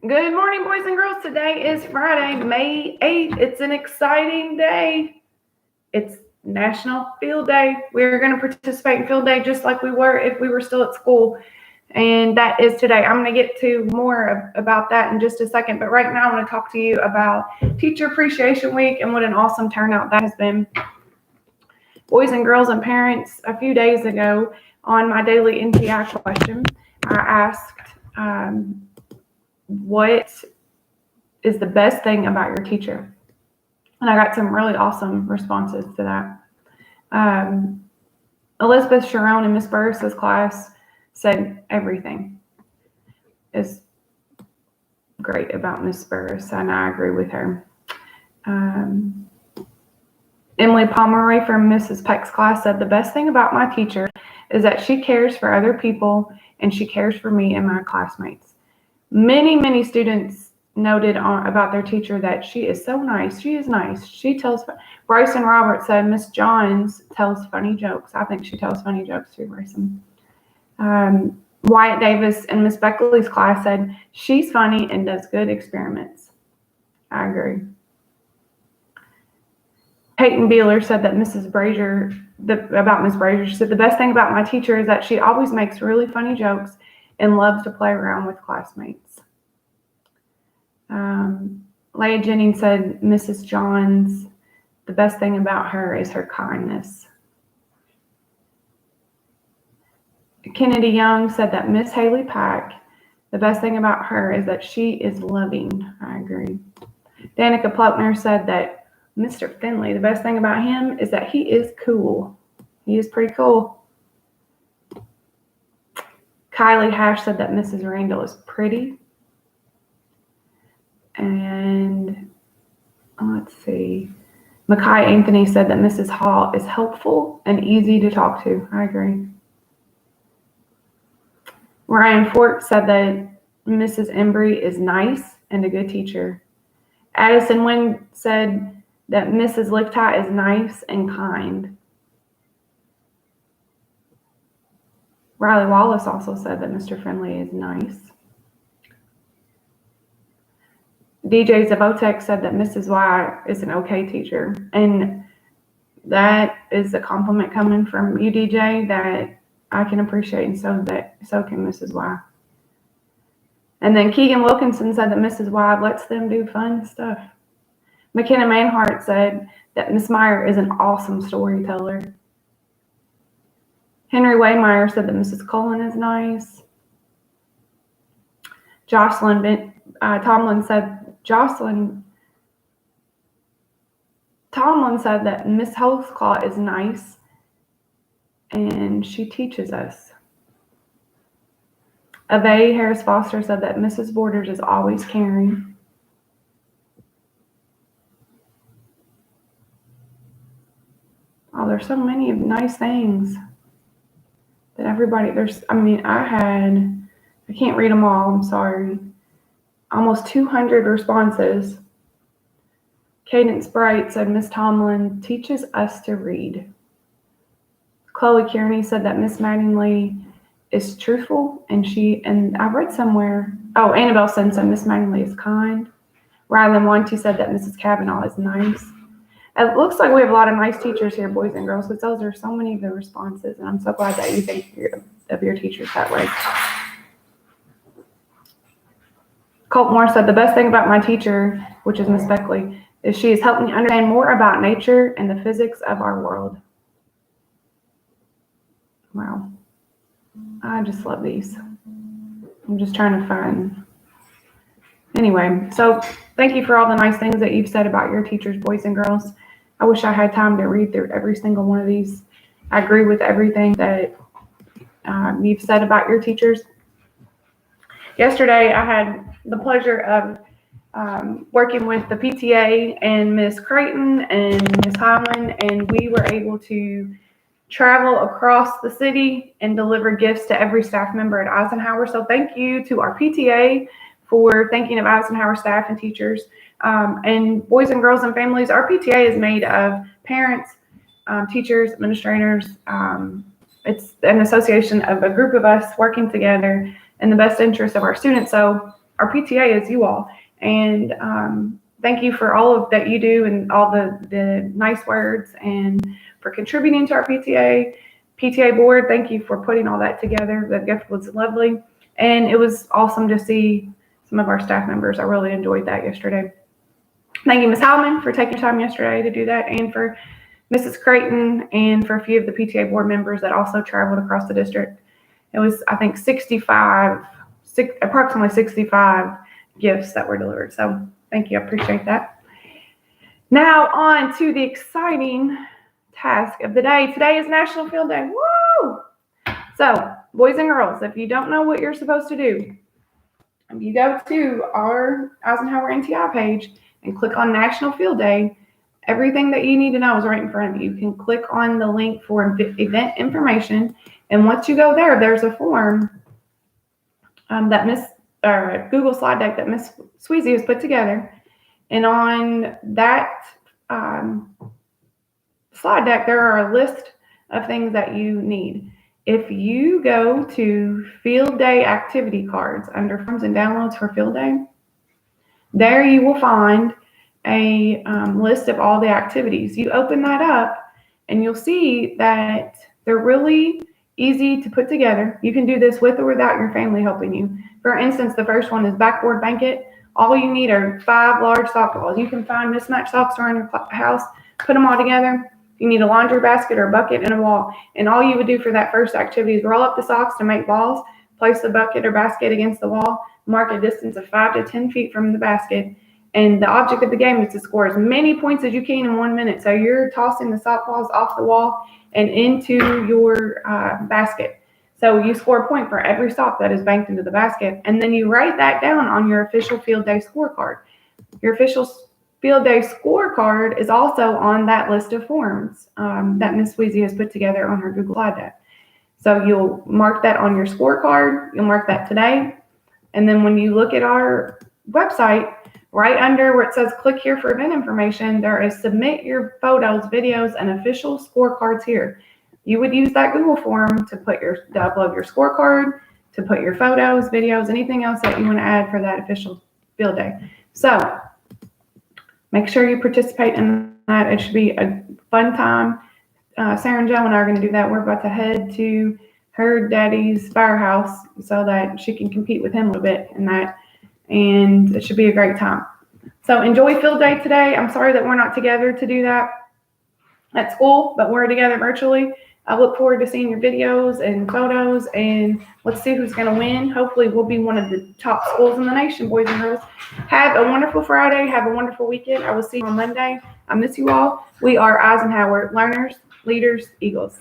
Good morning, boys and girls. Today is Friday, May 8th. It's an exciting day. It's National Field Day. We're going to participate in Field Day just like we were if we were still at school. And that is today. I'm going to get to more about that in just a second. But right now, I want to talk to you about Teacher Appreciation Week and what an awesome turnout that has been. Boys and girls and parents, a few days ago on my daily NTI question, I asked, what is the best thing about your teacher? And I got some really awesome responses to that. Elizabeth Sharon in Miss Burris's class said everything is great about Miss Burris, and I agree with her. Emily Pomeroy from Mrs. Peck's class said, the best thing about my teacher is that she cares for other people and she cares for me and my classmates. Many students noted about their teacher that she is so nice. She is nice. She tells. Bryson Roberts said Miss Johns tells funny jokes. I think she tells funny jokes too, Bryson. Wyatt Davis in Miss Beckley's class said she's funny and does good experiments. I agree. Peyton Beeler said that Mrs. Brazier, about Miss Brazier, she said the best thing about my teacher is that she always makes really funny jokes and loves to play around with classmates. Leah Jennings said Mrs. Johns, the best thing about her is her kindness. Kennedy Young said that Miss Haley Pack, the best thing about her is that she is loving. I agree. Danica Pluckner said that Mr. Finley, the best thing about him is that he is cool. He is pretty cool. Kylie Hash said that Mrs. Randall is pretty. And let's see. Mackay Anthony said that Mrs. Hall is helpful and easy to talk to. I agree. Ryan Fort said that Mrs. Embry is nice and a good teacher. Addison Wynn said that Mrs. Lichtai is nice and kind. Riley Wallace also said that Mr. Friendly is nice. DJ Zavotek said that Mrs. Y is an okay teacher. And that is a compliment coming from you, DJ, that I can appreciate, and so can Mrs. Y. And then Keegan Wilkinson said that Mrs. Y lets them do fun stuff. McKenna Manhart said that Miss Meyer is an awesome storyteller. Henry Waymeyer said that Mrs. Cullen is nice. Tomlin said that Miss Holtzclaw is nice and she teaches us. Ave Harris Foster said that Mrs. Borders is always caring. Oh, there's so many nice things that everybody, I can't read them all, I'm sorry. Almost 200 responses. Cadence Bright said Miss Tomlin teaches us to read. Chloe Kearney said that Miss Mattingly is truthful, and I read somewhere, Annabelle said Miss Mattingly is kind. Rylan Wanty said that Mrs. Kavanaugh is nice. It looks like we have a lot of nice teachers here, boys and girls, because those are so many of the responses, and I'm so glad that you think of your teachers that way. Colt Moore said, the best thing about my teacher, which is Miss Beckley, is she has helped me understand more about nature and the physics of our world. Wow. I just love these. I'm just trying to find. Anyway, so thank you for all the nice things that you've said about your teachers, boys and girls. I wish I had time to read through every single one of these. I agree with everything that you've said about your teachers. Yesterday, I had the pleasure of working with the PTA and Miss Creighton and Miss Hyman, and we were able to travel across the city and deliver gifts to every staff member at Eisenhower. So thank you to our PTA for thinking of Eisenhower staff and teachers. And boys and girls and families, our PTA is made of parents, teachers, administrators. It's an association of a group of us working together in the best interest of our students. So our PTA is you all. And thank you for all of that you do and all the nice words and for contributing to our PTA board. Thank you for putting all that together. The gift was lovely. And it was awesome to see some of our staff members. I really enjoyed that yesterday. Thank you, Ms. Howman, for taking time yesterday to do that, and for Mrs. Creighton, and for a few of the PTA board members that also traveled across the district. It was, I think, approximately 65 gifts that were delivered. So thank you. I appreciate that. Now on to the exciting task of the day. Today is National Field Day. Woo! So, boys and girls, if you don't know what you're supposed to do, you go to our Eisenhower NTI page and click on National Field Day. Everything that you need to know is right in front of you. You can click on the link for event information, and once you go there, there's a form Google slide deck that Miss Sweezy has put together, and on that slide deck, there are a list of things that you need. If you go to Field Day activity cards under Forms and Downloads for Field Day, there you will find a list of all the activities. You open that up and you'll see that they're really easy to put together. You can do this with or without your family helping you. For instance, the first one is backboard blanket. All you need are 5 large sock balls. You can find mismatched socks around your house, put them all together. You need a laundry basket or a bucket and a wall. And all you would do for that first activity is roll up the socks to make balls, place the bucket or basket against the wall, mark a distance of 5 to 10 feet from the basket. And the object of the game is to score as many points as you can in 1 minute. So you're tossing the sock balls off the wall and into your basket. So you score a point for every sock that is banked into the basket. And then you write that down on your official Field Day scorecard. Your official Field Day scorecard is also on that list of forms that Ms. Sweezy has put together on her Google slide deck. So you'll mark that on your scorecard. You'll mark that today. And then when you look at our website, right under where it says click here for event information, there is submit your photos, videos, and official scorecards here. You would use that Google form to upload your scorecard, to put your photos, videos, anything else that you want to add for that official Field Day. So make sure you participate in that. It should be a fun time. Sarah and Joe and I are going to do that. We're about to head to her daddy's firehouse so that she can compete with him a little bit in that. And it should be a great time. So enjoy Field Day today. I'm sorry that we're not together to do that at school, but we're together virtually. I look forward to seeing your videos and photos, and let's see who's going to win. Hopefully we'll be one of the top schools in the nation, boys and girls. Have a wonderful Friday. Have a wonderful weekend. I will see you on Monday. I miss you all. We are Eisenhower Learners, Leaders, Eagles.